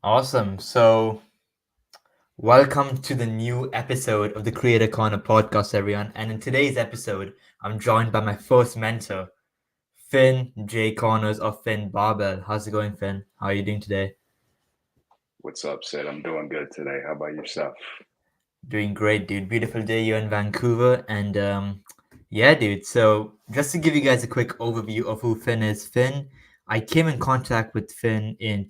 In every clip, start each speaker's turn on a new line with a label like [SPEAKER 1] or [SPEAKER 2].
[SPEAKER 1] Awesome. So, welcome to the new episode of the Creator Corner podcast, everyone. And in today's episode, I'm joined by my first mentor, Finn J. Corners of Finn Barbell. How's it going, Finn? How are you doing today?
[SPEAKER 2] What's up, Sid? I'm doing good today. How about yourself?
[SPEAKER 1] Doing great, dude. Beautiful day here in Vancouver. And yeah, dude. So, just to give you guys a quick overview of who Finn is, I came in contact with Finn in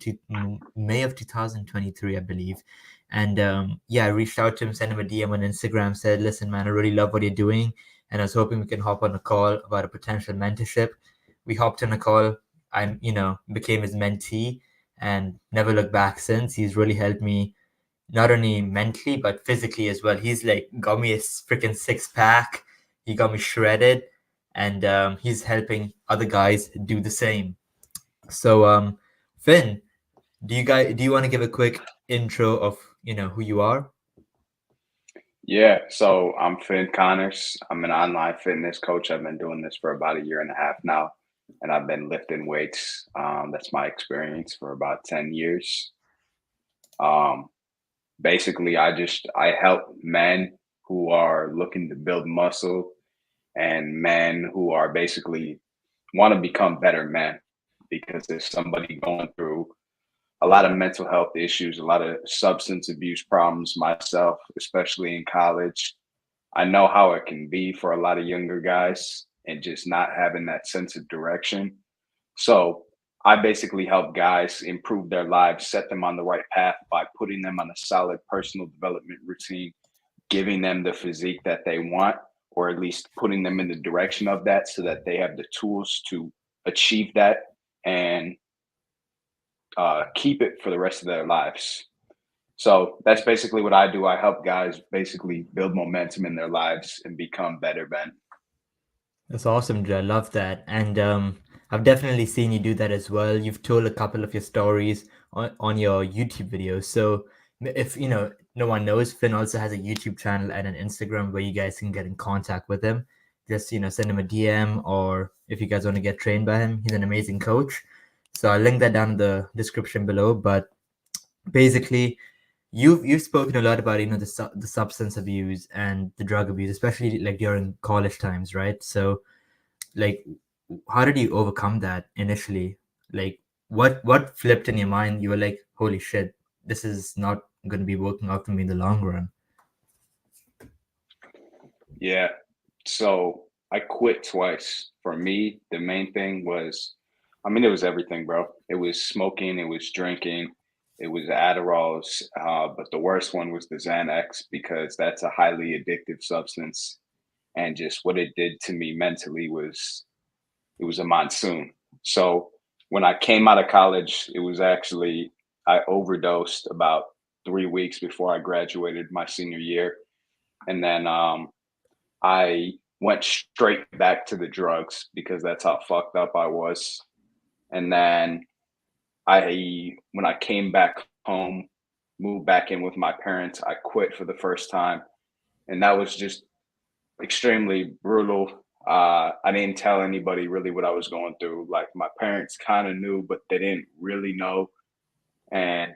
[SPEAKER 1] May of 2023, I believe. And yeah, I reached out to him, sent him a DM on Instagram, said, listen, man, I really love what you're doing. And I was hoping we can hop on a call about a potential mentorship. We hopped on a call. Became his mentee and never looked back since. He's really helped me not only mentally but physically as well. He's like got me a freaking six pack. He got me shredded, and he's helping other guys do the same. So, Finn, do you want to give a quick intro of who you are?
[SPEAKER 2] Yeah, so I'm Finn Connors. I'm an online fitness coach. I've been doing this for about a year and a half now, and I've been lifting weights. That's my experience for about 10 years. Um, Basically, I help men who are looking to build muscle and men who are basically want to become better men because there's somebody going through a lot of mental health issues, a lot of substance abuse problems myself, especially in college. I know how it can be for a lot of younger guys and just not having that sense of direction. So I basically help guys improve their lives, set them on the right path by putting them on a solid personal development routine, giving them the physique that they want, or at least putting them in the direction of that so that they have the tools to achieve that and keep it for the rest of their lives. So that's basically what I do. I help guys basically build momentum in their lives and become better men.
[SPEAKER 1] That's awesome, dude. I love that. And I've definitely seen you do that as well. You've told a couple of your stories on your YouTube videos. So if no one knows, Finn also has a YouTube channel and an Instagram where you guys can get in contact with him. Just send him a DM, or if you guys want to get trained by him, he's an amazing coach. So I'll link that down in the description below. But basically, you've spoken a lot about the substance abuse and the drug abuse, especially like during college times, right? So like how did you overcome that initially? Like what flipped in your mind? You were like, holy shit, this is not going to be working out for me in the long run.
[SPEAKER 2] Yeah. So I quit twice. For me, the main thing was, I mean, it was everything, bro. It was smoking, it was drinking, it was Adderalls. But the worst one was the Xanax because that's a highly addictive substance. And just what it did to me mentally was it was a monsoon. So when I came out of college, it was actually I overdosed about 3 weeks before I graduated my senior year, and then I went straight back to the drugs because that's how fucked up I was. And then when I came back home, moved back in with my parents, I quit for the first time, and that was just extremely brutal. I didn't tell anybody really what I was going through. Like my parents kind of knew, but they didn't really know. And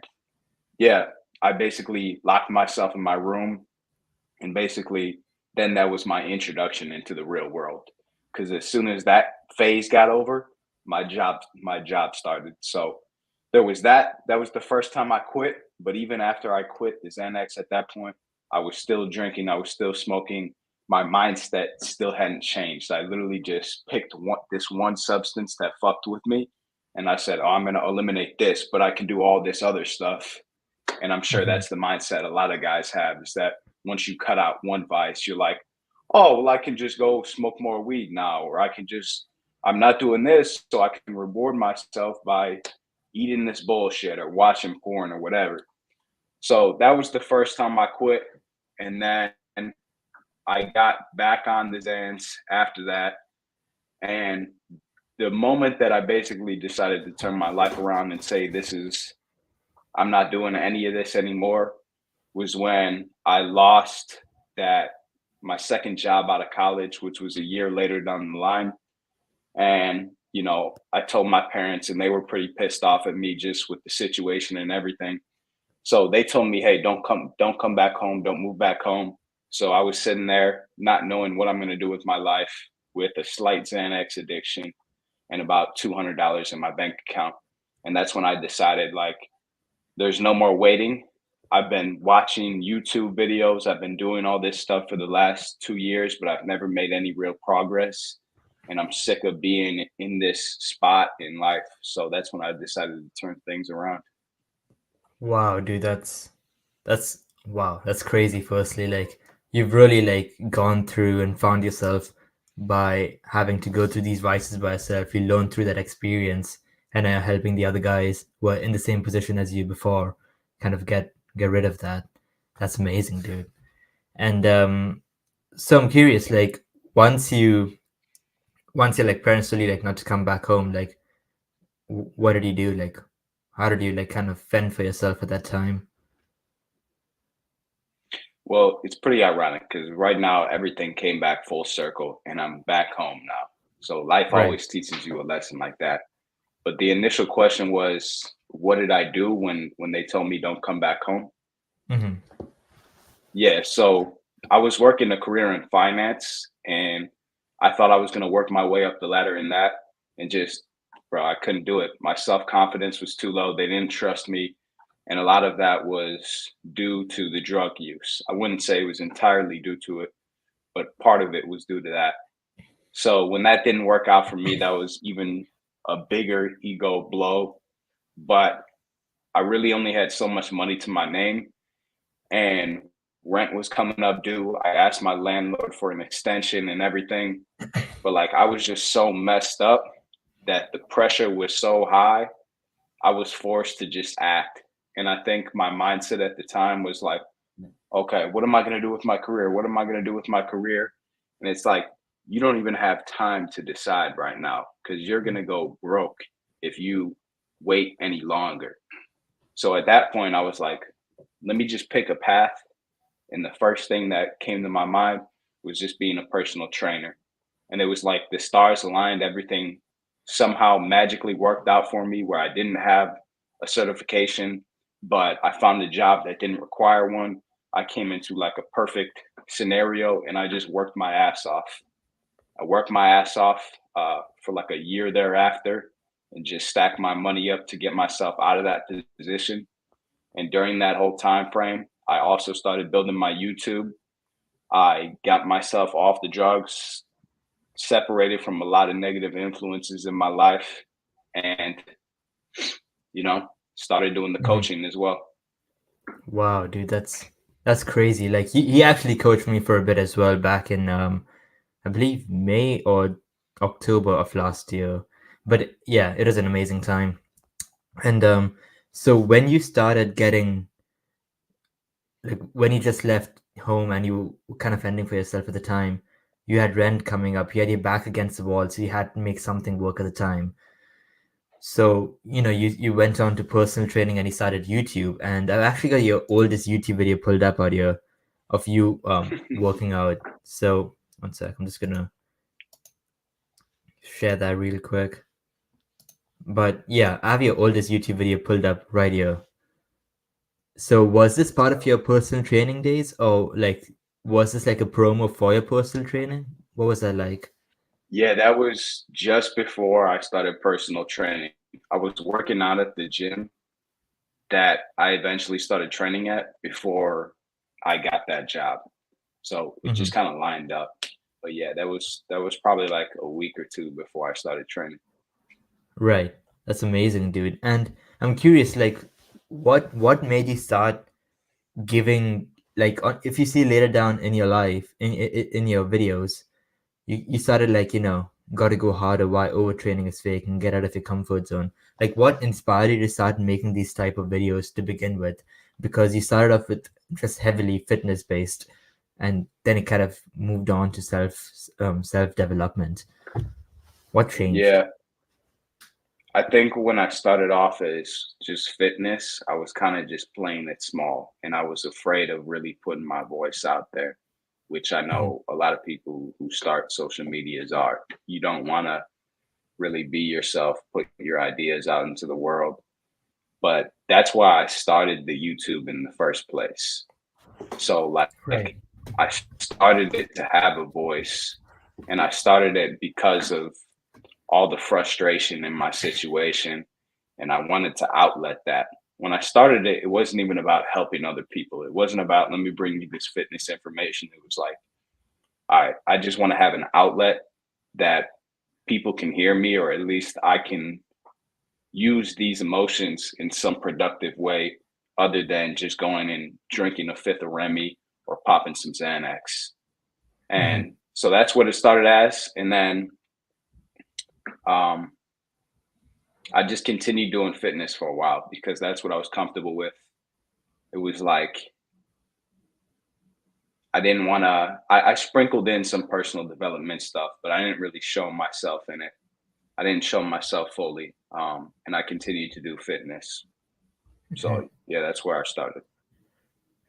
[SPEAKER 2] yeah, I basically locked myself in my room, and basically then that was my introduction into the real world. Because as soon as that phase got over, my job started. So there was that. That was the first time I quit. But even after I quit the Xanax, at that point, I was still drinking. I was still smoking. My mindset still hadn't changed. I literally just picked this one substance that fucked with me, and I said, "Oh, I'm going to eliminate this, but I can do all this other stuff." And I'm sure
[SPEAKER 1] Mhm.
[SPEAKER 2] that's the mindset a lot of guys have, is that once you cut out one vice, you're like, oh, well, I can just go smoke more weed now, or I'm not doing this, so I can reward myself by eating this bullshit or watching porn or whatever. So that was the first time I quit. And then I got back on the Zans after that. And the moment that I basically decided to turn my life around and say, I'm not doing any of this anymore, was when I lost that my second job out of college, which was a year later down the line. And I told my parents and they were pretty pissed off at me just with the situation and everything. So they told me, "Hey, don't come back home, don't move back home." So I was sitting there not knowing what I'm going to do with my life with a slight Xanax addiction and about $200 in my bank account. And that's when I decided like there's no more waiting. I've been watching YouTube videos. I've been doing all this stuff for the last 2 years, but I've never made any real progress. And I'm sick of being in this spot in life. So that's when I decided to turn things around.
[SPEAKER 1] Wow, dude, that's wow, that's crazy. Firstly, like you've really like gone through and found yourself by having to go through these vices by yourself. You learn through that experience and are helping the other guys who are in the same position as you before kind of get rid of that. That's amazing, dude. And so I'm curious, like once your like parents told you like not to come back home, like what did you do? Like how did you like kind of fend for yourself at that time?
[SPEAKER 2] Well, it's pretty ironic because right now everything came back full circle and I'm back home now. So life
[SPEAKER 1] Right.
[SPEAKER 2] always teaches you a lesson like that. But the initial question was, what did I do when they told me don't come back home?
[SPEAKER 1] Hmm.
[SPEAKER 2] Yeah, so I was working a career in finance and I thought I was going to work my way up the ladder in that and just bro, I couldn't do it. My self-confidence was too low. They didn't trust me, and a lot of that was due to the drug use. I wouldn't say it was entirely due to it, but part of it was due to that. So when that didn't work out for me, that was even a bigger ego blow, but I really only had so much money to my name and rent was coming up due. I asked my landlord for an extension and everything, but like I was just so messed up that the pressure was so high, I was forced to just act. And I think my mindset at the time was like, okay, what am I going to do with my career? What am I going to do with my career? And it's like, you don't even have time to decide right now because you're going to go broke if you wait any longer. So at that point, I was like, let me just pick a path. And the first thing that came to my mind was just being a personal trainer. And it was like the stars aligned, everything somehow magically worked out for me where I didn't have a certification, but I found a job that didn't require one. I came into like a perfect scenario and I just worked my ass off. I worked my ass off for like a year thereafter and just stacked my money up to get myself out of that position. And during that whole time frame, I also started building my YouTube. I got myself off the drugs, separated from a lot of negative influences in my life, and you know, started doing the
[SPEAKER 1] Hmm.
[SPEAKER 2] coaching as well.
[SPEAKER 1] Wow, dude, that's crazy. Like he actually coached me for a bit as well back in I believe May or October of last year. But yeah, it was an amazing time. And so when you started getting like when you just left home and you were kind of fending for yourself at the time, you had rent coming up, you had your back against the wall, so you had to make something work at the time. So, you went on to personal training and you started YouTube. And I've actually got your oldest YouTube video pulled up out here of you working out. So, one sec, I'm just gonna share that real quick. But yeah, I have your oldest YouTube video pulled up right here. So, was this part of your personal training days, or like, was this like a promo for your personal training? What was that like?
[SPEAKER 2] Yeah, that was just before I started personal training. I was working out at the gym that I eventually started training at before I got that job. So it just
[SPEAKER 1] Hmm.
[SPEAKER 2] kind of lined up. But yeah, that was probably like a week or two before I started training.
[SPEAKER 1] Right. That's amazing, dude. And I'm curious, like, what made you start giving like if you see later down in your life in your videos you started like got to go harder, why overtraining is fake, and get out of your comfort zone. Like what inspired you to start making these type of videos to begin with? Because you started off with just heavily fitness based and then it kind of moved on to self development. What changed?
[SPEAKER 2] Yeah, I think when I started off as just fitness, I was kind of just playing it small and I was afraid of really putting my voice out there, which I
[SPEAKER 1] Mhm.
[SPEAKER 2] know a lot of people who start social medias are. You don't want to really be yourself, put your ideas out into the world. But that's why I started the YouTube in the first place. So like
[SPEAKER 1] Right.
[SPEAKER 2] I started it to have a voice, and I started it because of all the frustration in my situation, and I wanted to outlet that. When I started it, it wasn't even about helping other people. It wasn't about, let me bring you this fitness information. It was like, all right, I just want to have an outlet that people can hear me, or at least I can use these emotions in some productive way other than just going and drinking a fifth of Remy or popping some Xanax.
[SPEAKER 1] Hmm.
[SPEAKER 2] And so that's what it started as. And then um, I just continued doing fitness for a while because that's what I was comfortable with. It was like I didn't want to. I sprinkled in some personal development stuff, but I didn't really show myself in it. I didn't show myself fully, and I continued to do fitness. So yeah, that's where I started.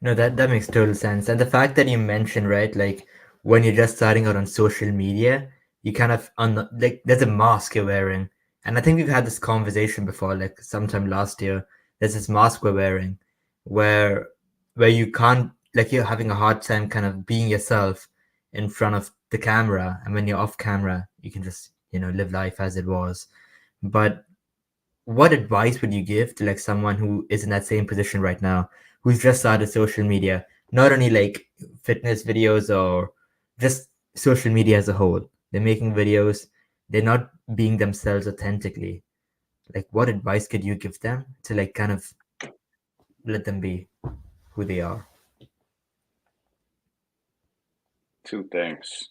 [SPEAKER 1] No, that makes total sense. And the fact that you mentioned, right, like when you're just starting out on social media, you kind of like there's a mask you're wearing. And I think we've had this conversation before, like sometime last year. There's this mask we're wearing where you can't like you're having a hard time kind of being yourself in front of the camera. And when you're off camera, you can just, live life as it was. But what advice would you give to like someone who is in that same position right now, who's just started social media, not only like fitness videos or just social media as a whole? They're making videos, they're not being themselves authentically. Like, what advice could you give them to like kind of let them be who they are?
[SPEAKER 2] Two things.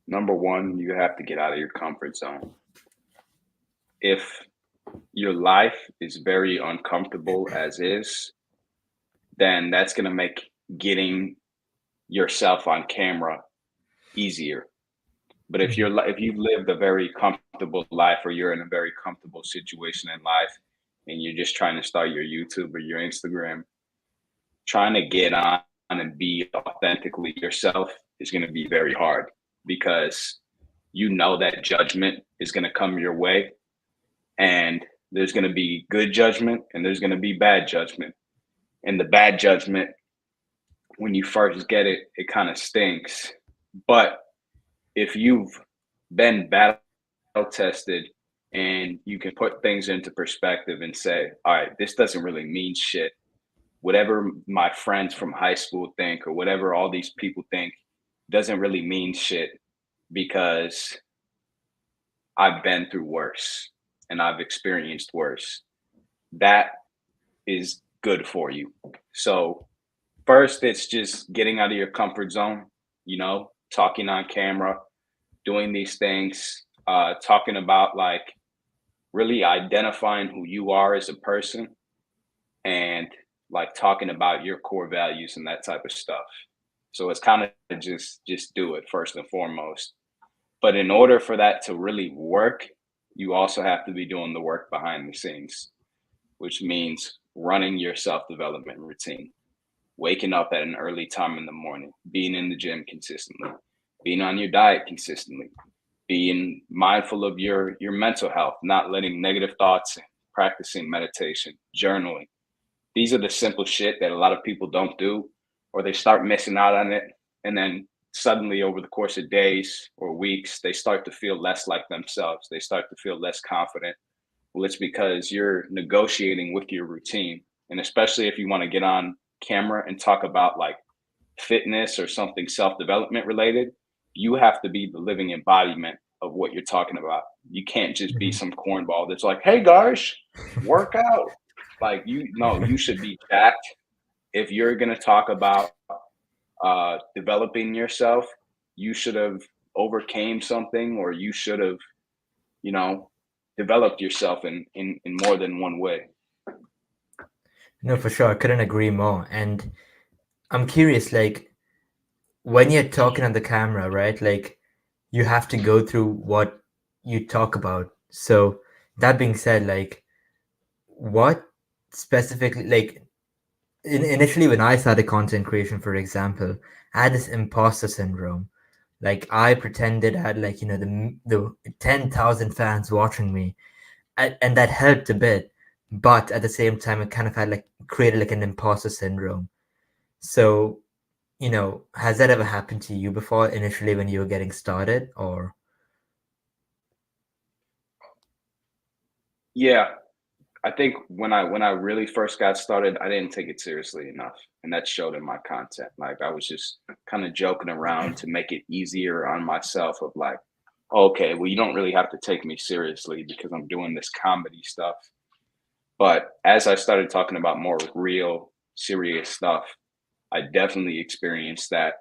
[SPEAKER 2] Number one, you have to get out of your comfort zone. If your life is very uncomfortable as is, then that's going to make getting yourself on camera easier. But
[SPEAKER 1] Mhm.
[SPEAKER 2] if you've lived a very comfortable life, or you're in a very comfortable situation in life, and you're just trying to start your YouTube or your Instagram, trying to get on and be authentically yourself is going to be very hard, because you know that judgment is going to come your way, and there's going to be good judgment and there's going to be bad judgment. And the bad judgment, when you first get it, it kind of stinks. But if you've been battle tested, and you can put things into perspective and say, all right, this doesn't really mean shit. Whatever my friends from high school think, or whatever all these people think, doesn't really mean shit, because I've been through worse and I've experienced worse. That is good for you. So, first, it's just getting out of your comfort zone, talking on camera, doing these things, talking about like really identifying who you are as a person, and like talking about your core values and that type of stuff. So it's kind of just do it first and foremost. But in order for that to really work, you also have to be doing the work behind the scenes, which means running your self-development routine, waking up at an early time in the morning, being in the gym consistently, being on your diet consistently, being mindful of your mental health, not letting negative thoughts in, practicing meditation, journaling. These are the simple shit that a lot of people don't do, or they start missing out on it. And then suddenly, over the course of days or weeks, they start to feel less like themselves. They start to feel less confident. Well, it's because you're negotiating with your routine. And especially if you want to get on camera and talk about like fitness or something self development related, you have to be the living embodiment of what you're talking about. You can't just be
[SPEAKER 1] Mhm.
[SPEAKER 2] some cornball that's like, hey guys, work out. Like, you no, you should be jacked. If you're going to talk about developing yourself, you should have overcame something, or you should have, you know, developed yourself in more than one way.
[SPEAKER 1] No, for sure. I couldn't agree more. And I'm curious, like, when you're talking on the camera, right? Like, you have to go through what you talk about. So, that being said, like, what specifically, like, initially when I started content creation, for example, I had this imposter syndrome. Like I pretended I had like the 10,000 fans watching me, and that helped a bit. But at the same time, it kind of had like created like an imposter syndrome. So has that ever happened to you before initially when you were getting started, or?
[SPEAKER 2] Yeah, I think when I really first got started, I didn't take it seriously enough, and that showed in my content. Like I was just kind of joking around to make it easier on myself. Of like, okay, well, you don't really have to take me seriously because I'm doing this comedy stuff. But as I started talking about more real, serious stuff, I definitely experienced that.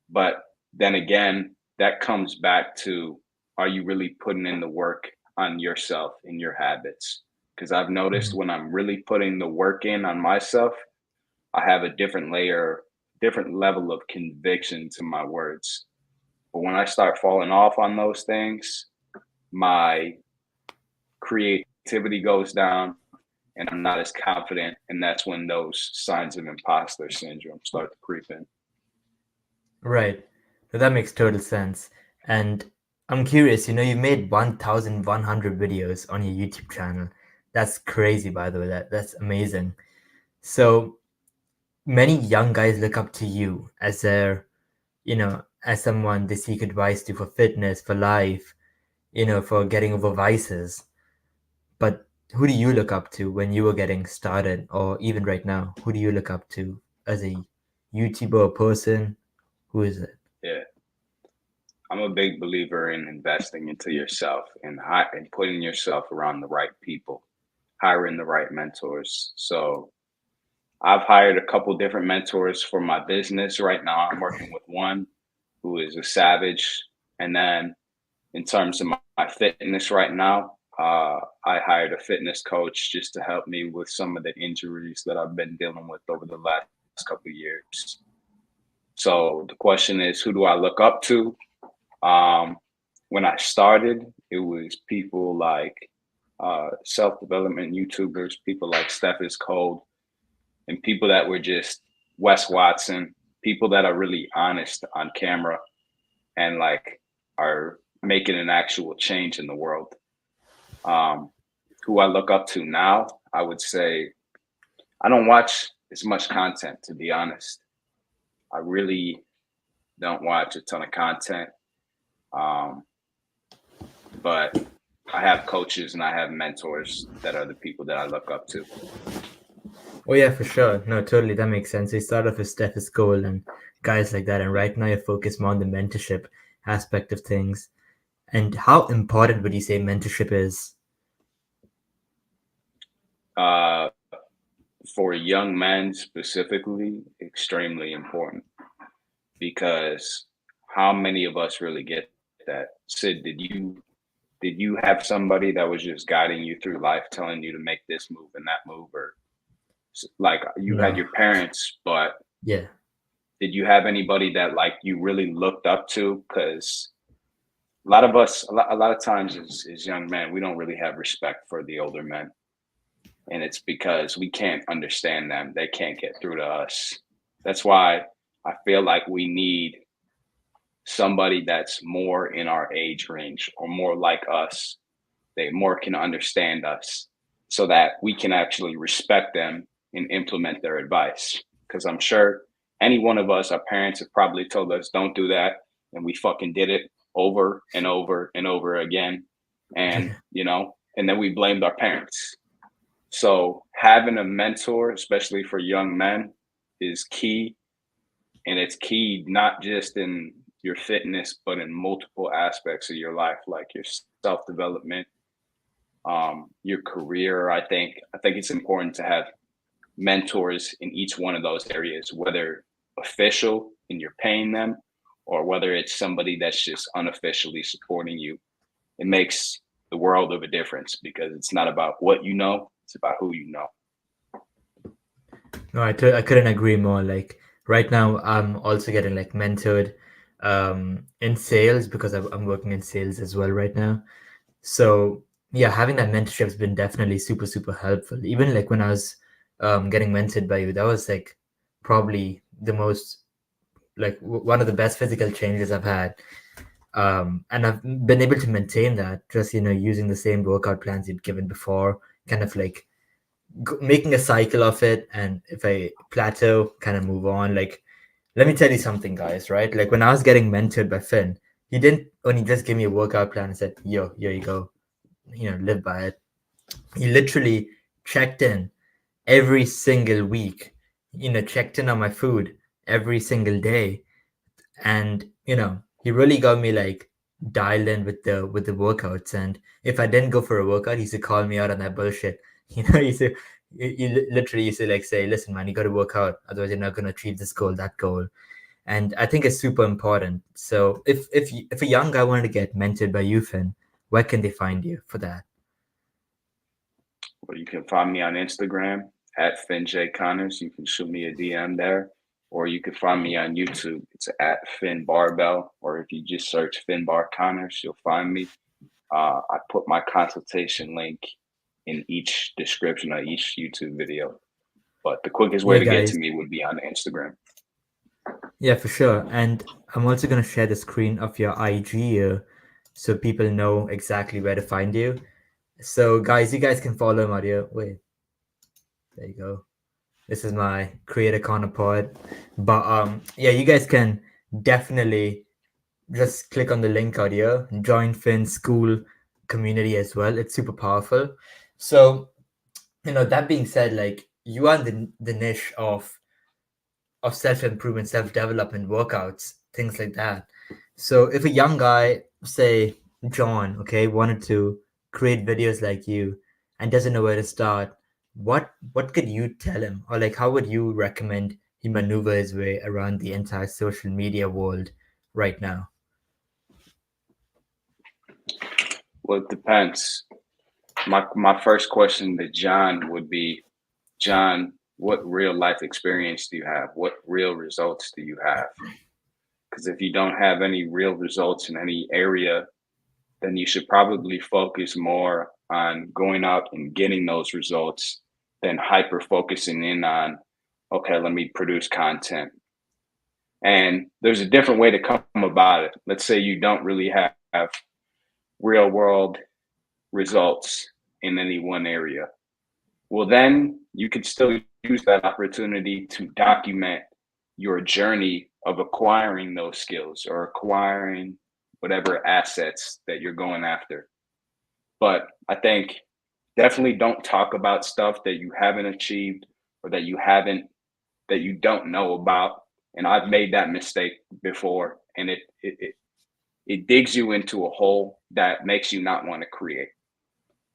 [SPEAKER 2] But then again, that comes back to, are you really putting in the work on yourself and your habits? Because I've noticed
[SPEAKER 1] Mhm.
[SPEAKER 2] when I'm really putting the work in on myself, I have a different level of conviction to my words. But when I start falling off on those things, my creativity goes down and I'm not as confident. And that's when those signs of imposter syndrome start to creep in.
[SPEAKER 1] Right. So that makes total sense. And I'm curious, you made 1,100 videos on your YouTube channel. That's crazy, by the way. That's amazing. So many young guys look up to you as as someone they seek advice to for fitness, for life, for getting over vices. But who do you look up to when you were getting started, or even right now? Who do you look up to as a YouTuber or person? Who is it?
[SPEAKER 2] Yeah. I'm a big believer in investing into yourself and putting yourself around the right people, hiring the right mentors. So I've hired a couple different mentors for my business. Right now, I'm working with one who is a savage. And then in terms of my fitness right now, I hired a fitness coach just to help me with some of the injuries that I've been dealing with over the last couple of years. So the question is, who do I look up to? Um, when I started, it was people like self development YouTubers, people like Steph is Cold, and people that were just Wes Watson, people that are really honest on camera and like are making an actual change in the world. Um, who I look up to now, I would say I don't watch as much content, to be honest. I really don't watch a ton of content. Um, but I have coaches and I have mentors that are the people that I look up to.
[SPEAKER 1] Oh yeah, for sure. No, totally. That makes sense. You start off with Steph is Cole and guys like that, and right now you're focused more on the mentorship aspect of things. And how important would you say mentorship is?
[SPEAKER 2] Uh, for young men specifically, extremely important because how many of us really get that? Sid, did you have somebody that was just guiding you through life, telling you to make this move and that move, or like you had
[SPEAKER 1] No.
[SPEAKER 2] your parents, but
[SPEAKER 1] Yeah.
[SPEAKER 2] did you have anybody that like you really looked up to? Because a lot of us, a lot of times as young men, we don't really have respect for the older men, and it's because we can't understand them. They can't get through to us. That's why I feel like we need somebody that's more in our age range or more like us. They more can understand us so that we can actually respect them and implement their advice. Because I'm sure any one of us, our parents have probably told us, don't do that. And we fucking did it over and over and over again. And,
[SPEAKER 1] Yeah.
[SPEAKER 2] and then we blamed our parents. So having a mentor, especially for young men, is key. And it's key not just in your fitness, but in multiple aspects of your life, like your self development, your career. I think it's important to have mentors in each one of those areas, whether official and you're paying them, or whether it's somebody that's just unofficially supporting you. It makes the world of a difference because it's not about what you know, it's about who you know.
[SPEAKER 1] No, I couldn't agree more. Like right now, I'm also getting like mentored in sales because I'm working in sales as well right now. So yeah, having that mentorship has been definitely super, super helpful. Even like when I was getting mentored by you, that was like probably the most like one of the best physical changes I've had. And I've been able to maintain that just, using the same workout plans you'd given before, kind of like making a cycle of it. And if I plateau, kind of move on. Like, let me tell you something, guys, right? Like when I was getting mentored by Finn, he didn't only just give me a workout plan and said, yo, here you go, live by it. He literally checked in every single week, checked in on my food every single day. And, he really got me like dialed in with the workouts. And if I didn't go for a workout, he used to call me out on that bullshit. He used to, literally used to like say, listen, man, you got to work out. Otherwise, you're not going to achieve this goal, that goal. And I think it's super important. So if a young guy wanted to get mentored by you, Finn, where can they find you for that?
[SPEAKER 2] Well, you can find me on Instagram at Finn J Connors. You can shoot me a DM there, or you can find me on YouTube. It's at Finn Barbell, or if you just search Finn Bar Connors, you'll find me. I put my consultation link in each description of each YouTube video, but the quickest way
[SPEAKER 1] Yeah,
[SPEAKER 2] to get
[SPEAKER 1] guys.
[SPEAKER 2] to me would be on Instagram.
[SPEAKER 1] Yeah, for sure. And I'm also going to share the screen of your IG here so people know exactly where to find you. So, guys, you guys can follow him out here. Wait, there you go. This is my creator corner pod. But yeah, you guys can definitely just click on the link out here, join Finn's school community as well. It's super powerful. So, that being said, like you are in the niche of self-improvement, self-development, workouts, things like that. So if a young guy, say John, okay, wanted to create videos like you and doesn't know where to start, what could you tell him? Or like how would you recommend he maneuver his way around the entire social media world right now?
[SPEAKER 2] Well, it depends. My first question to John would be, John, what real life experience do you have? What real results do you have? Because if you don't have any real results in any area, then you should probably focus more on going out and getting those results than hyper focusing in on, okay, let me produce content. And there's a different way to come about it. Let's say you don't really have real world results in any one area. Well, then you could still use that opportunity to document your journey of acquiring those skills or acquiring whatever assets that you're going after. But I think definitely don't talk about stuff that you haven't achieved or that you don't know about. And I've made that mistake before, and it digs you into a hole that makes you not want to create.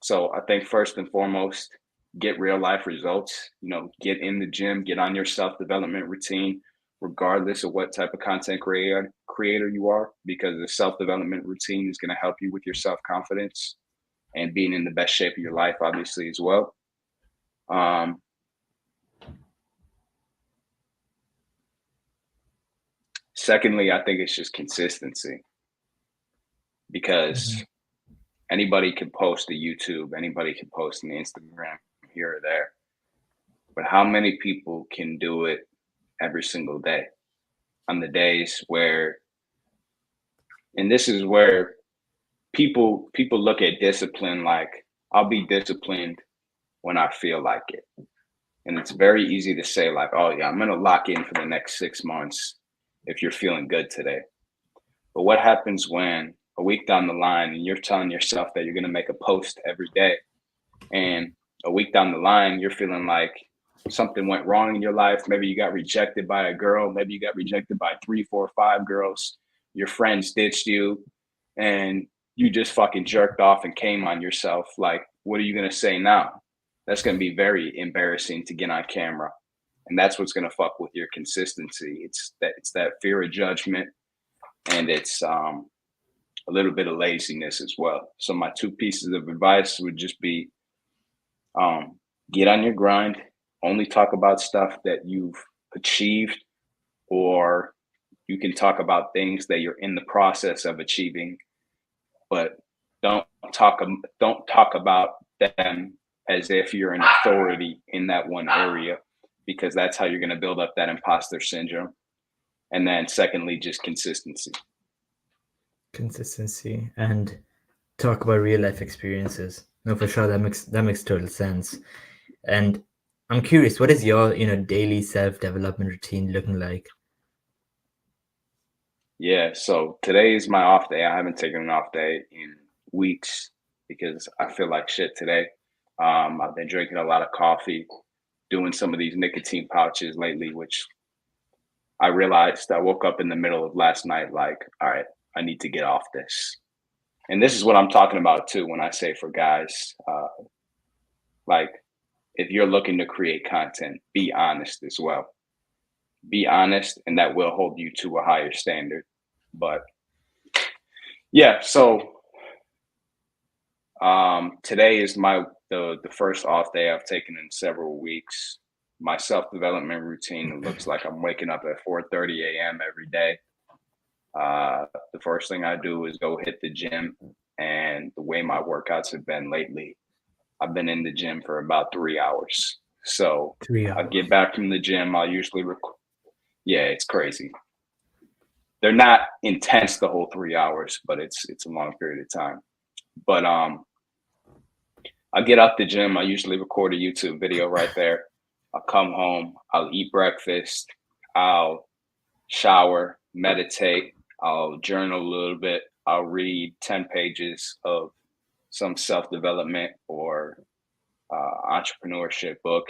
[SPEAKER 2] So I think first and foremost, get real life results. Get in the gym, get on your self development routine, regardless of what type of content creator you are, because the self development routine is going to help you with your self confidence and being in the best shape of your life, obviously, as well. Secondly, I think it's just consistency, because
[SPEAKER 1] Mhm.
[SPEAKER 2] anybody can post to YouTube, anybody can post on Instagram here or there. But how many people can do it every single day on the days where, and this is where people look at discipline like, I'll be disciplined when I feel like it. And it's very easy to say like, oh yeah, I'm going to lock in for the next 6 months if you're feeling good today. But what happens when a week down the line and you're telling yourself that you're going to make a post every day, and a week down the line you're feeling like something went wrong in your life? Maybe you got rejected by a girl, maybe you got rejected by 3, 4, 5 girls, your friends ditched you, and you just fucking jerked off and came on yourself. Like, what are you going to say now? That's going to be very embarrassing to get on camera, and that's what's going to fuck with your consistency. It's that fear of judgment, and it's a little bit of laziness as well. So my 2 pieces of advice would just be, get on your grind, only talk about stuff that you've achieved, or you can talk about things that you're in the process of achieving, but don't talk about them as if you're an authority in that one area, because that's how you're going to build up that imposter syndrome. And then secondly, just consistency.
[SPEAKER 1] Consistency and talk about real life experiences. No, for sure, that makes total sense. And I'm curious, what is your daily self development routine looking like?
[SPEAKER 2] Yeah, so today is my off day. I haven't taken an off day in weeks because I feel like shit today. I've been drinking a lot of coffee, doing some of these nicotine pouches lately, which I realized I woke up in the middle of last night like, all right, I need to get off this. And this is what I'm talking about too when I say for guys, like if you're looking to create content, be honest as well. Be honest, and that will hold you to a higher standard. But yeah, so today is the first off day I've taken in several weeks. My self development routine looks like I'm waking up at 4:30 a.m. every day. The first thing I do is go hit the gym, and the way my workouts have been lately, I've been in the gym for about 3 hours. So
[SPEAKER 1] Three
[SPEAKER 2] I
[SPEAKER 1] hours.
[SPEAKER 2] get back from the gym. I'll usually yeah, it's crazy. They're not intense the whole 3 hours, but it's a long period of time. But I get out the gym. I usually record a YouTube video right there. I'll come home. I'll eat breakfast. I'll shower, meditate. I'll journal a little bit. I'll read 10 pages of some self development or entrepreneurship book.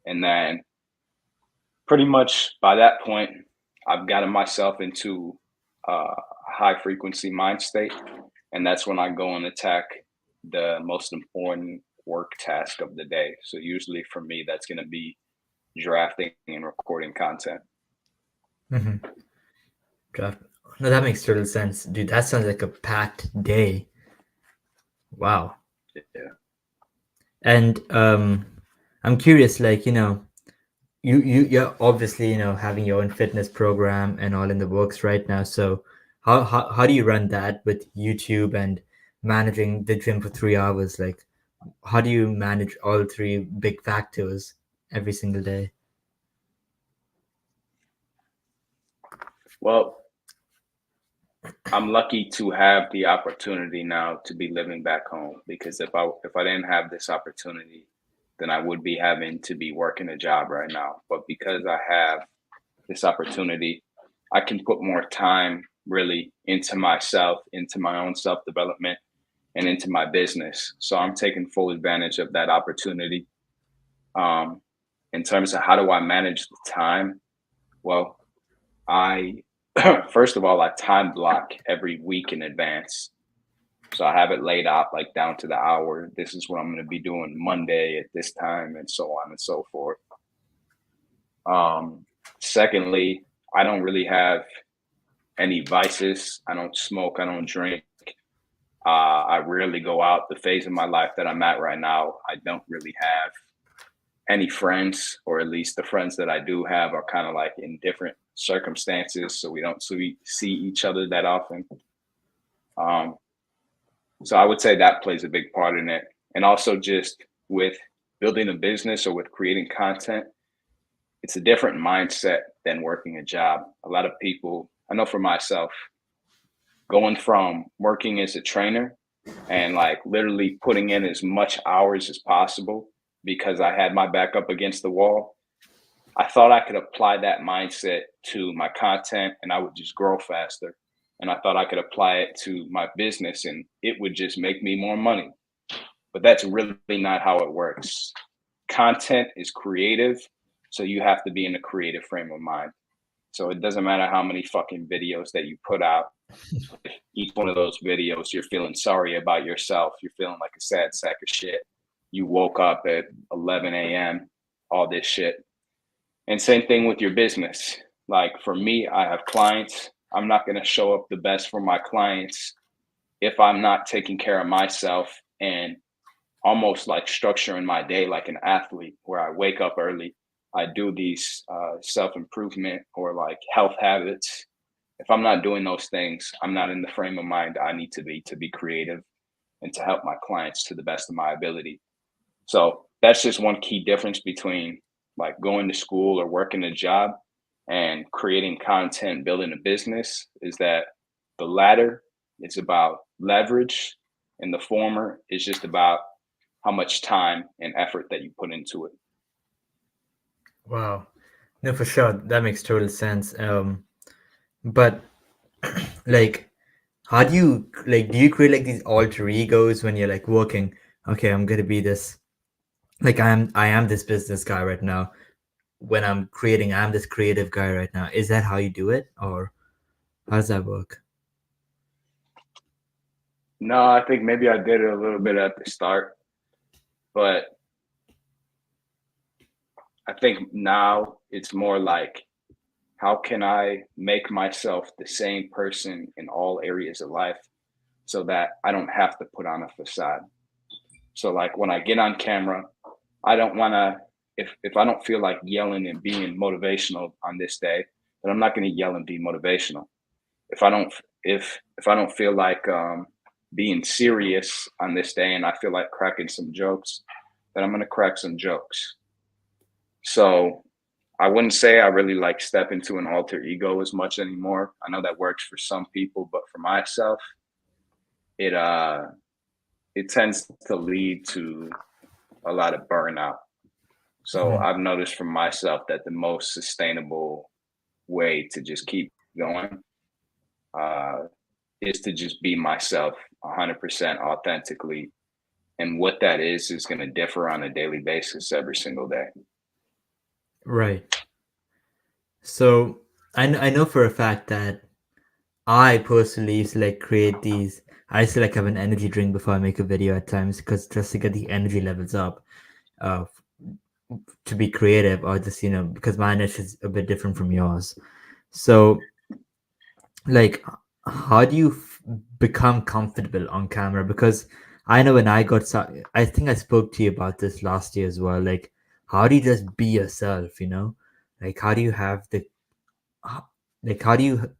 [SPEAKER 2] And then pretty much by that point, I've gotten myself into a high frequency mind state. And that's when I go and attack the most important work task of the day. So usually for me, that's going to be drafting and recording content.
[SPEAKER 1] Mm-hmm. Draft. No, that makes total sense, dude. That sounds like a packed day. Wow.
[SPEAKER 2] Yeah.
[SPEAKER 1] And I'm curious, like you're obviously having your own fitness program and all in the works right now. So how do you run that with YouTube and managing the gym for 3 hours? Like, how do you manage all three big factors every single day?
[SPEAKER 2] Well, I'm lucky to have the opportunity now to be living back home because if I didn't have this opportunity, then I would be having to be working a job right now. But because I have this opportunity, I can put more time really into myself, into my own self development, and into my business. So I'm taking full advantage of that opportunity. Um, in terms of how do I manage the time? Well, I first of all, I time block every week in advance. So I have it laid out like down to the hour. This is what I'm going to be doing Monday at this time, and so on and so forth. Secondly, I don't really have any vices. I don't smoke. I don't drink. I rarely go out. The phase of my life that I'm at right now, I don't really have any friends, or at least the friends that I do have are kind of like in different circumstances, so we don't see each other that often. Um, so I would say that plays a big part in it, and also just with building a business or with creating content, it's a different mindset than working a job. A lot of people, I know for myself, going from working as a trainer and like literally putting in as much hours as possible because I had my back up against the wall. I thought I could apply that mindset to my content and I would just grow faster. And I thought I could apply it to my business and it would just make me more money. But that's really not how it works. Content is creative, so you have to be in a creative frame of mind. So it doesn't matter how many fucking videos that you put out. Each one of those videos, you're feeling sorry about yourself. You're feeling like a sad sack of shit. You woke up at 11 a.m., all this shit. And same thing with your business. Like for me, I have clients. I'm not going to show up the best for my clients if I'm not taking care of myself and almost like structuring my day like an athlete, where I wake up early. I do these self improvement or like health habits. If I'm not doing those things, I'm not in the frame of mind I need to be creative and to help my clients to the best of my ability. So that's just one key difference between like going to school or working a job. and creating content, building a business, is that the latter is about leverage and the former is just about how much time and effort that you put into it.
[SPEAKER 1] Wow. No, for sure. That makes total sense. But like, how do you like? Do you create like these alter egos when you're like working? Okay, I'm gonna be this. Like, I am this business guy right now. When I'm creating, I'm this creative guy right now. Is that how you do it, or how does that work?
[SPEAKER 2] No, I think maybe I did it a little bit at the start, but I think now it's more like, how can I make myself the same person in all areas of life so that I don't have to put on a facade? So like when I get on camera, I don't want to, if I don't feel like yelling and being motivational on this day, then I'm not going to yell and be motivational. If I don't if I don't feel like being serious on this day and I feel like cracking some jokes, then I'm going to crack some jokes. So I wouldn't say I really like step into an alter ego as much anymore. I know that works for some people, but for myself, it it tends to lead to a lot of burnout. So
[SPEAKER 1] Mhm.
[SPEAKER 2] I've noticed for myself that the most sustainable way to just keep going uh, is to just be myself 100% authentically. And what that is going to differ on a daily basis every single day.
[SPEAKER 1] Right. So I know for a fact that I personally used to like create these. I used to like have an energy drink before I make a video at times because just to get the energy levels up, uh, to be creative or just because my niche is a bit different from yours. So like, how do you become comfortable on camera? Because I know when I think I spoke to you about this last year as well. Like, how do you just be yourself? Like how do you have the h- like how do you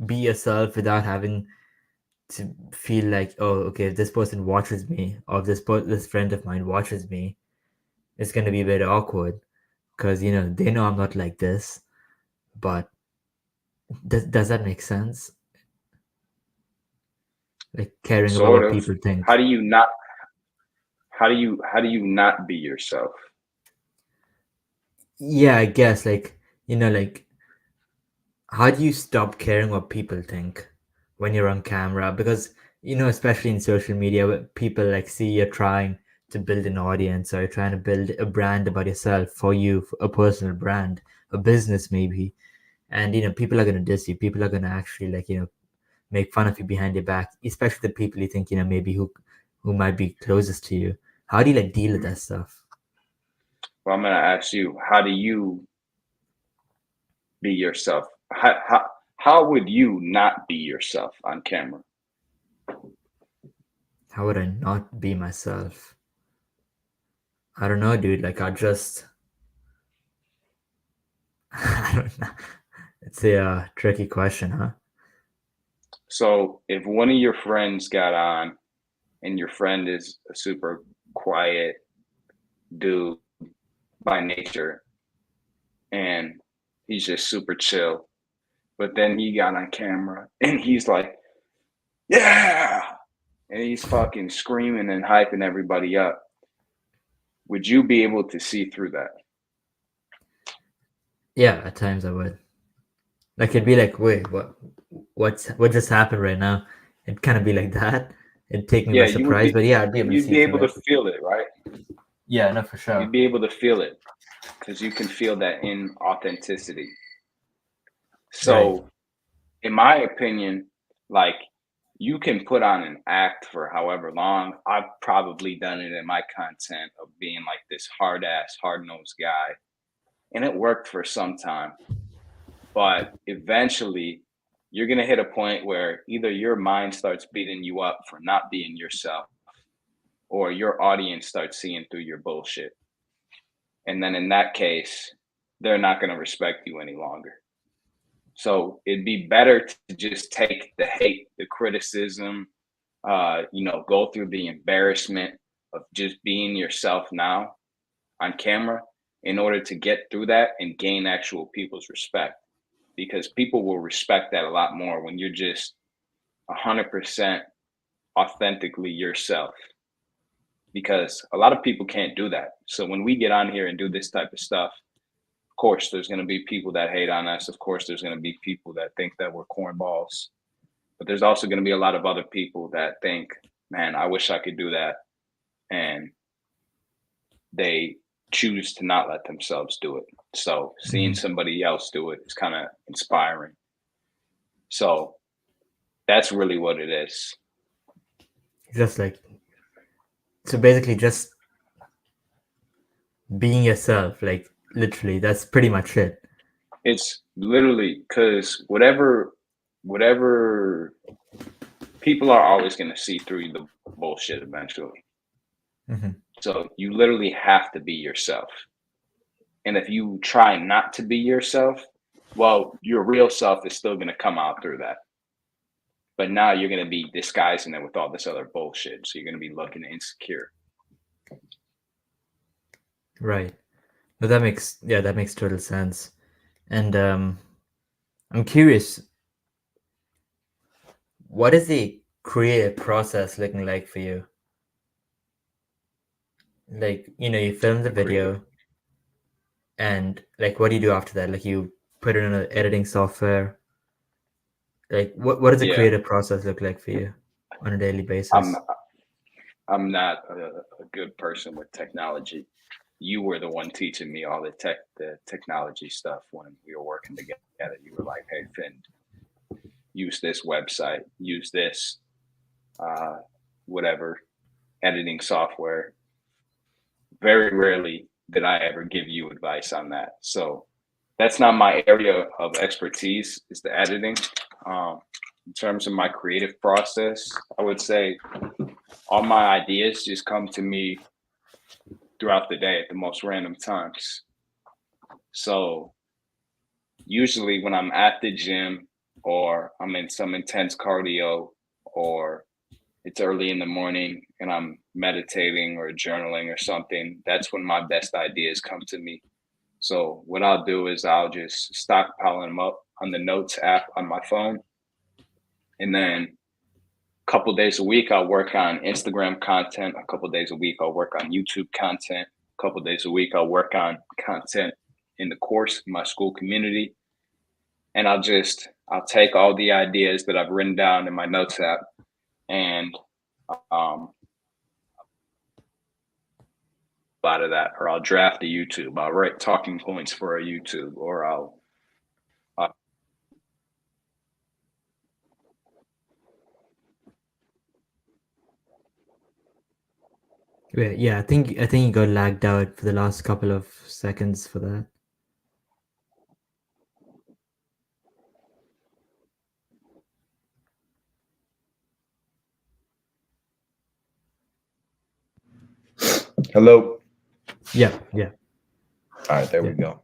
[SPEAKER 1] be yourself without having to feel like, oh, okay, if this person watches me or if this friend of mine watches me, it's gonna be a bit awkward because they know I'm not like this. But does that make sense? Like caring about
[SPEAKER 2] Sort
[SPEAKER 1] what
[SPEAKER 2] of.
[SPEAKER 1] people
[SPEAKER 2] How
[SPEAKER 1] think.
[SPEAKER 2] do you not? How do you not be yourself?
[SPEAKER 1] Yeah, I guess like how do you stop caring what people think when you're on camera? Because especially in social media, where people like see you're trying to build an audience or you're trying to build a brand about yourself for you, a personal brand, a business maybe, and people are gonna diss you. People are gonna actually like make fun of you behind your back, especially the people you think maybe who might be closest to you. How do you like deal with that stuff?
[SPEAKER 2] Well, I'm going to ask you, how do you be yourself? How would you not be yourself on camera?
[SPEAKER 1] How would I not be myself? I don't know, dude. Like I just I don't know. It's a tricky question, huh?
[SPEAKER 2] So if one of your friends got on and your friend is a super quiet dude by nature and he's just super chill, but then he got on camera and he's like, yeah, and he's fucking screaming and hyping everybody up, would you be able to see through that?
[SPEAKER 1] Yeah, at times I would. Like it'd be like, wait, what just happened right now? It'd kind of be like that. It'd take me by
[SPEAKER 2] Yeah, you would
[SPEAKER 1] surprise,
[SPEAKER 2] be
[SPEAKER 1] but yeah, I'd be able to
[SPEAKER 2] you'd
[SPEAKER 1] see
[SPEAKER 2] be
[SPEAKER 1] through
[SPEAKER 2] able to
[SPEAKER 1] it.
[SPEAKER 2] feel it, right?
[SPEAKER 1] Yeah, no, for
[SPEAKER 2] You'd
[SPEAKER 1] sure.
[SPEAKER 2] be able to feel it because you can feel that in authenticity.
[SPEAKER 1] Right.
[SPEAKER 2] So, in my opinion, like, you can put on an act for however long. I've probably done it in my content of being like this hard ass, hard nosed guy, and it worked for some time. But eventually, you're going to hit a point where either your mind starts beating you up for not being yourself, or your audience starts seeing through your bullshit. And then in that case, they're not going to respect you any longer. So it'd be better to just take the hate, the criticism, go through the embarrassment of just being yourself now on camera in order to get through that and gain actual people's respect, because people will respect that a lot more when you're just 100% authentically yourself, because a lot of people can't do that. So when we get on here and do this type of stuff, of course there's going to be people that hate on us, of course there's going to be people that think that we're cornballs, but there's also going to be a lot of other people that think, man, I wish I could do that, and they choose to not let themselves do it. So seeing
[SPEAKER 1] Mhm.
[SPEAKER 2] somebody else do it is kind of inspiring. So that's really what it is.
[SPEAKER 1] Just like, so basically just being yourself, like literally, that's pretty much it.
[SPEAKER 2] It's literally because whatever people are always going to see through the bullshit eventually.
[SPEAKER 1] Hmm.
[SPEAKER 2] So you literally have to be yourself. And if you try not to be yourself, well, your real self is still going to come out through that. But now you're going to be disguising it with all this other bullshit. So you're going to be looking insecure.
[SPEAKER 1] Right. But that makes total sense. And I'm curious, what is the creative process looking like for you? Like, you film the
[SPEAKER 2] The creative.
[SPEAKER 1] video, and like, what do you do after that? Like, you put it in an editing software. Like, what does the
[SPEAKER 2] Yeah,
[SPEAKER 1] creative process look like for you on a daily
[SPEAKER 2] I'm
[SPEAKER 1] basis?
[SPEAKER 2] I'm not a good person with technology. You were the one teaching me all the technology stuff when we were working together. You were like, "Hey, Finn, use this website, use this, uh, whatever editing software." Very rarely did I ever give you advice on that. So that's not my area of expertise, is the editing. Um, in terms of my creative process, I would say all my ideas just come to me throughout the day at the most random times. So usually when I'm at the gym or I'm in some intense cardio or it's early in the morning and I'm meditating or journaling or something, that's when my best ideas come to me. So what I'll do is I'll just stockpile them up on the notes app on my phone. And then a couple days a week, I'll work on Instagram content. A couple days a week, I'll work on YouTube content. A couple days a week, I'll work on content in the course, in my school community. And I'll take all the ideas that I've written down in my notes app and um, out of that, or I'll draft a YouTube. I'll write talking points for a YouTube, or uh,
[SPEAKER 1] Yeah, I think you got lagged out for the last couple of seconds for that.
[SPEAKER 3] Hello.
[SPEAKER 1] Yeah, yeah,
[SPEAKER 3] All right, there
[SPEAKER 1] yeah.
[SPEAKER 3] we go.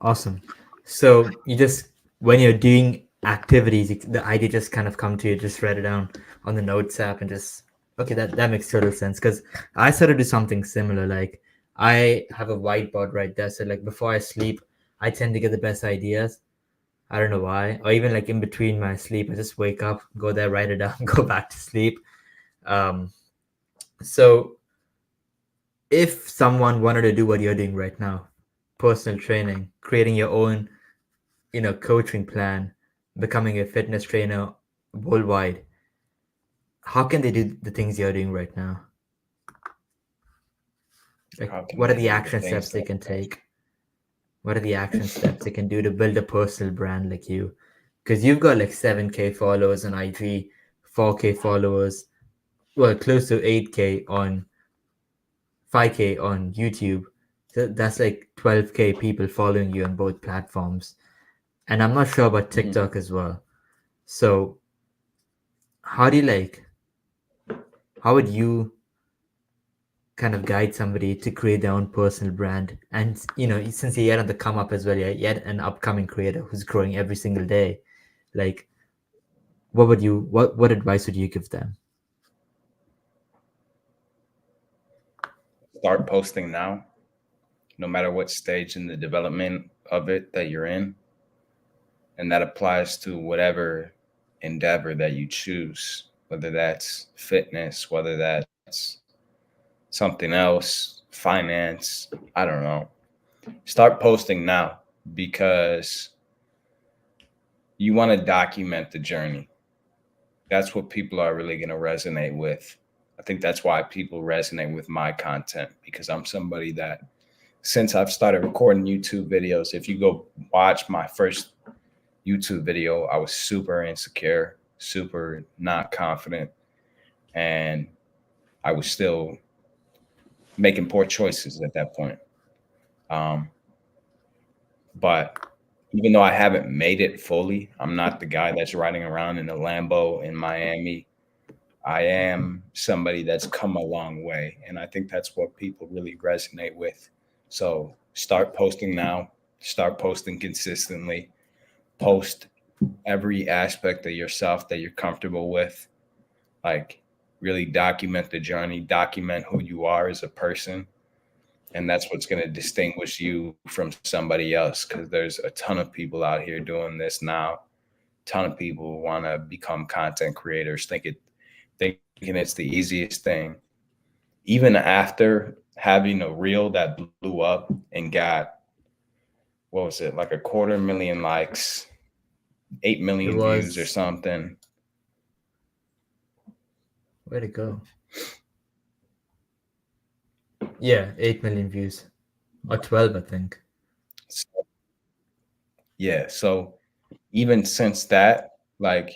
[SPEAKER 1] Awesome. So you just when you're doing activities, the idea just kind of come to you. Just write it down on the notes app and just okay. That makes total sense because I sort of do something similar. Like I have a whiteboard right there. So like before I sleep, I tend to get the best ideas. I don't know why. Or even like in between my sleep, I just wake up, go there, write it down, go back to sleep. Um, so if someone wanted to do what you're doing right now, personal training, creating your own coaching plan, becoming a fitness trainer worldwide, how can they do the things you're doing right now? Like
[SPEAKER 3] How can
[SPEAKER 1] what are
[SPEAKER 3] they
[SPEAKER 1] the
[SPEAKER 3] do the
[SPEAKER 1] action
[SPEAKER 3] things
[SPEAKER 1] steps they
[SPEAKER 3] that
[SPEAKER 1] can take? What are the action steps they can do to build a personal brand like you? Because you've got like 7K followers on IG, 4K followers, well close to 8K on 5K on YouTube. So that's like 12K people following you on both platforms. And I'm not sure about
[SPEAKER 2] mhm.
[SPEAKER 1] TikTok as well. So how do you like how would you kind of guide somebody to create their own personal brand? And since you're yet on the come up as well, you're yet an upcoming creator who's growing every single day. Like, what advice would you give them?
[SPEAKER 3] start posting now no matter what stage in the development of it that you're in. And that applies to whatever endeavor that you choose, whether that's fitness, whether that's something else, finance, I don't know. Start posting now because you want to document the journey. That's what people are really going to resonate with. I think that's why people resonate with my content because I'm somebody that, since I've started recording YouTube videos, if you go watch my first YouTube video, I was super insecure, super not confident, and I was still making poor choices at that point. Um, but even though I haven't made it fully, I'm not the guy that's riding around in a Lambo in Miami. I am somebody that's come a long way. And I think that's what people really resonate with. So start posting now, start posting consistently, post every aspect of yourself that you're comfortable with. Like, really document the journey, document who you are as a person. And that's what's going to distinguish you from somebody else because there's a ton of people out here doing this now. Ton of people want to become content creators, thinking it's the easiest thing. Even after having a reel that blew up and got, what was it, like a 250,000 likes, 8
[SPEAKER 1] It
[SPEAKER 3] million views or
[SPEAKER 1] was,
[SPEAKER 3] something.
[SPEAKER 1] where'd it go? Yeah, 8 million views. Or 12, I think.
[SPEAKER 3] So, yeah, so even since that, like,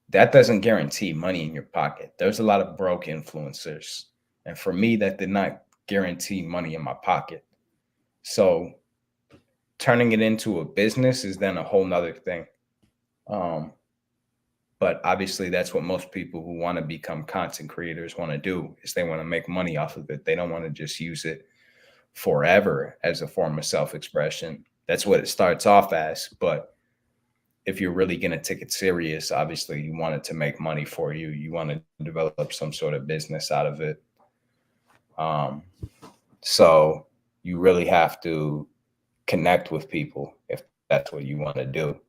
[SPEAKER 3] that doesn't guarantee money in your pocket. There's a lot of broke influencers. And for me, that did not guarantee money in my pocket. So turning it into a business is then a whole nother thing. Um, but obviously that's what most people who want to become content creators want to do is they want to make money off of it. They don't want to just use it forever as a form of self-expression. That's what it starts off as. But if you're really going to take it serious, obviously you want it to make money for you. You want to develop some sort of business out of it. Um, so you really have to connect with people if that's what you want to do.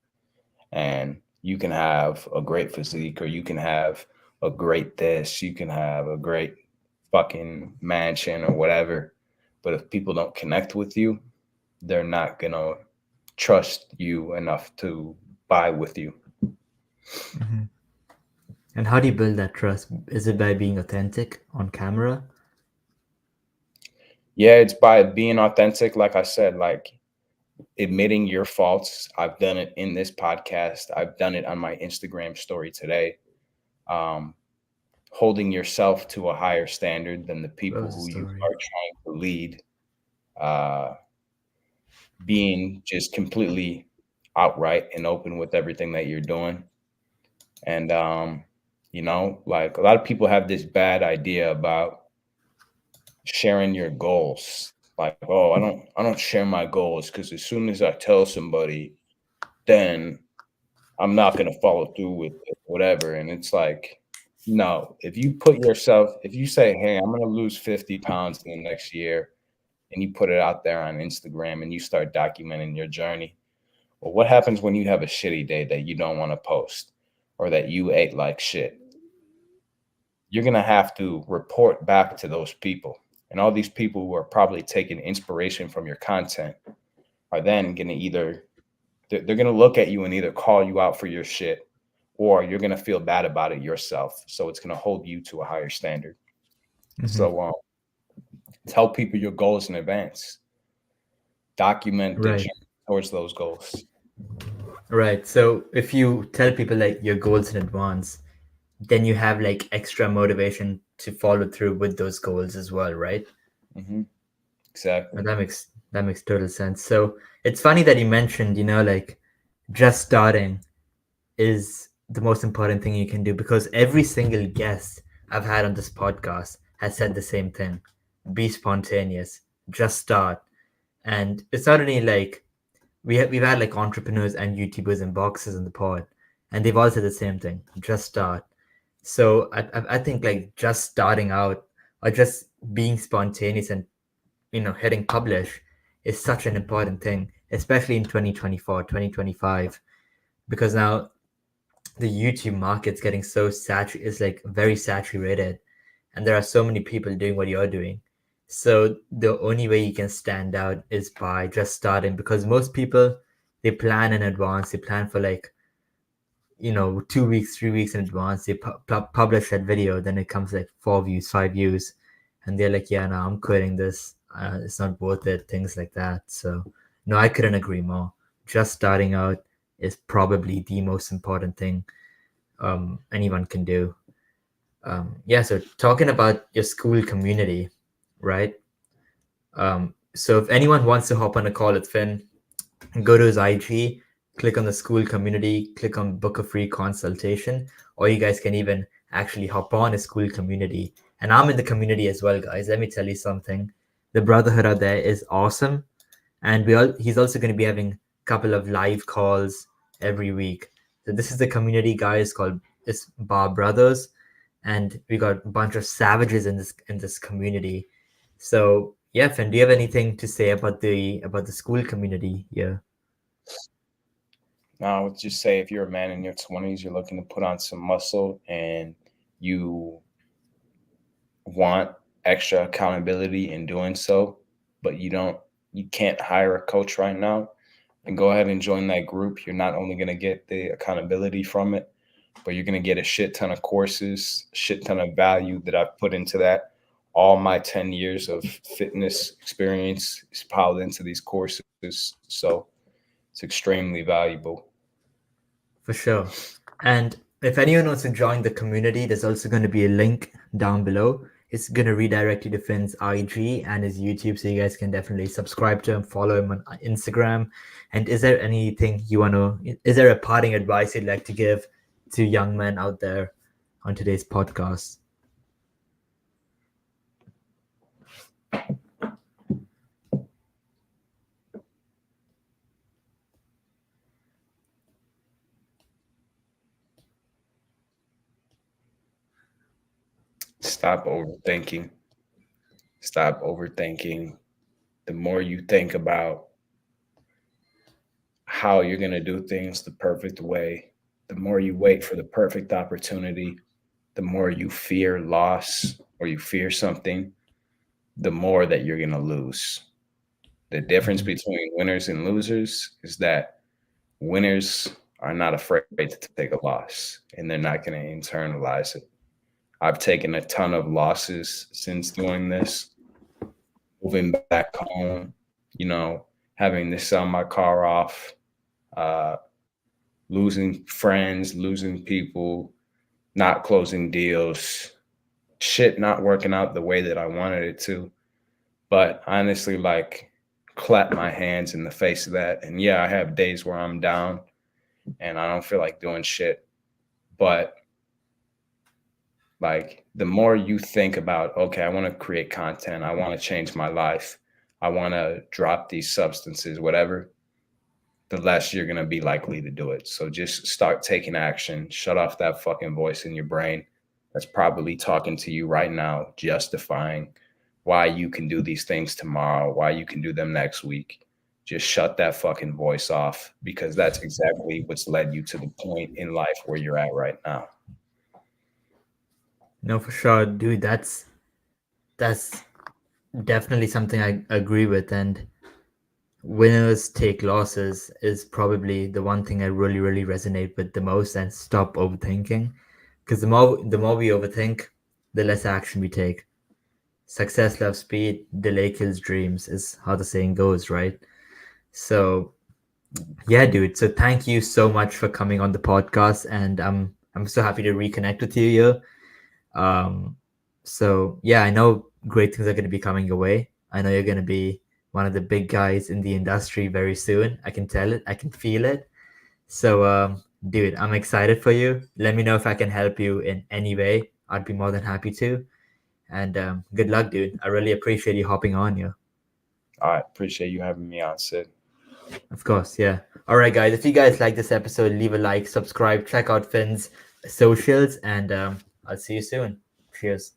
[SPEAKER 3] And you can have a great physique or you can have a great this, you can have a great fucking mansion or whatever. But if people don't connect with you, they're not going to trust you enough to buy with you.
[SPEAKER 1] Hmm. And how do you build that trust? Is it by being authentic on camera?
[SPEAKER 3] Yeah, it's by being authentic. Like I said, like admitting your faults. I've done it in this podcast. I've done it on my Instagram story today. Um, Holding yourself to a higher standard than the
[SPEAKER 1] What
[SPEAKER 3] people
[SPEAKER 1] was the
[SPEAKER 3] who you
[SPEAKER 1] story?
[SPEAKER 3] are trying to lead. Uh, Being just completely outright and open with everything that you're doing. And like a lot of people have this bad idea about sharing your goals. Like, oh, I don't share my goals because as soon as I tell somebody, then I'm not gonna follow through with it, whatever. And it's like, no, if you say, hey, I'm gonna lose 50 pounds in the next year, and you put it out there on Instagram and you start documenting your journey. Well, what happens when you have a shitty day that you don't want to post or that you ate like shit? You're going to have to report back to those people. And all these people who are probably taking inspiration from your content are then going to they're going to look at you and either call you out for your shit or you're going to feel bad about it yourself. So it's going to hold you to a higher standard.
[SPEAKER 1] Hmm.
[SPEAKER 3] So tell people your goals in advance, document the
[SPEAKER 1] Right.
[SPEAKER 3] journey towards those goals.
[SPEAKER 1] Right. So if you tell people like your goals in advance, then you have like extra motivation to follow through with those goals as well, right?
[SPEAKER 3] Hmm. Exactly.
[SPEAKER 1] And that makes total sense. So it's funny that you mentioned, like just starting is the most important thing you can do because every single guest I've had on this podcast has said the same thing. Be spontaneous, just start. And it's not only like we've had like entrepreneurs and YouTubers and boxers in the pod, and they've all said the same thing. Just start. So I think like just starting out or just being spontaneous and hitting publish is such an important thing, especially in 2024, 2025, because now the YouTube market's getting so saturated, it's like very saturated, and there are so many people doing what you're doing. So the only way you can stand out is by just starting, because most people, they plan in advance, they plan for like 2 weeks, 3 weeks in advance. They publish that video, then it comes like 4 views, 5 views, and they're like, yeah, no, I'm quitting this. It's not worth it. Things like that. So no, I couldn't agree more. Just starting out is probably the most important thing anyone can do. Yeah. So talking about your school community, right? So if anyone wants to hop on a call with Finn, go to his IG, click on the school community, click on book a free consultation, or you guys can even actually hop on a school community. And I'm in the community as well, guys. Let me tell you something. The brotherhood out there is awesome. And he's also going to be having a couple of live calls every week. So this is the community, guys, called it's Bar Brothers. And we got a bunch of savages in this community. So yeah, Finn, do you have anything to say about the school community? Yeah.
[SPEAKER 3] Now, I would just say if you're a man in your 20s, you're looking to put on some muscle and you want extra accountability in doing so, but you can't hire a coach right now, then go ahead and join that group. You're not only going to get the accountability from it, but you're going to get a shit ton of courses, shit ton of value that I've put into that. All my 10 years of fitness experience is piled into these courses. So it's extremely valuable.
[SPEAKER 1] For sure. And if anyone wants to join the community, there's also going to be a link down below. It's going to redirect you to Finn's IG and his YouTube, so you guys can definitely subscribe to him, follow him on Instagram. And is there anything is there a parting advice you'd like to give to young men out there on today's podcast?
[SPEAKER 3] Stop overthinking. Stop overthinking. The more you think about how you're going to do things the perfect way, the more you wait for the perfect opportunity, the more you fear loss or you fear something, the more that you're going to lose. The difference between winners and losers is that winners are not afraid to take a loss and they're not going to internalize it. I've taken a ton of losses since doing this, moving back home, having to sell my car off, losing friends, losing people, not closing deals, shit not working out the way that I wanted it to. But honestly, clap my hands in the face of that. And yeah, I have days where I'm down and I don't feel like doing shit. But the more you think about, okay, I want to create content, I want to change my life, I want to drop these substances, whatever, the less you're going to be likely to do it. So just start taking action. Shut off that fucking voice in your brain that's probably talking to you right now, justifying why you can do these things tomorrow, why you can do them next week. Just shut that fucking voice off, because that's exactly what's led you to the point in life where you're at right now.
[SPEAKER 1] No, for sure, dude. That's definitely something I agree with. And winners take losses is probably the one thing I really, really resonate with the most. And stop overthinking, because the more we overthink, the less action we take. Success loves speed, delay kills dreams, is how the saying goes, right? So yeah, dude. So thank you so much for coming on the podcast, and I'm so happy to reconnect with you here. Um, so yeah, I know great things are going to be coming your way. I know you're going to be one of the big guys in the industry very soon. I can tell it. I can feel it. So, dude, I'm excited for you. Let me know if I can help you in any way. I'd be more than happy to. And good luck, dude. I really appreciate you hopping on here.
[SPEAKER 3] I appreciate you having me on, Sid.
[SPEAKER 1] Of course, yeah. All right, guys. If you guys like this episode, leave a like, subscribe, check out Finn's socials, and I'll see you soon. Cheers.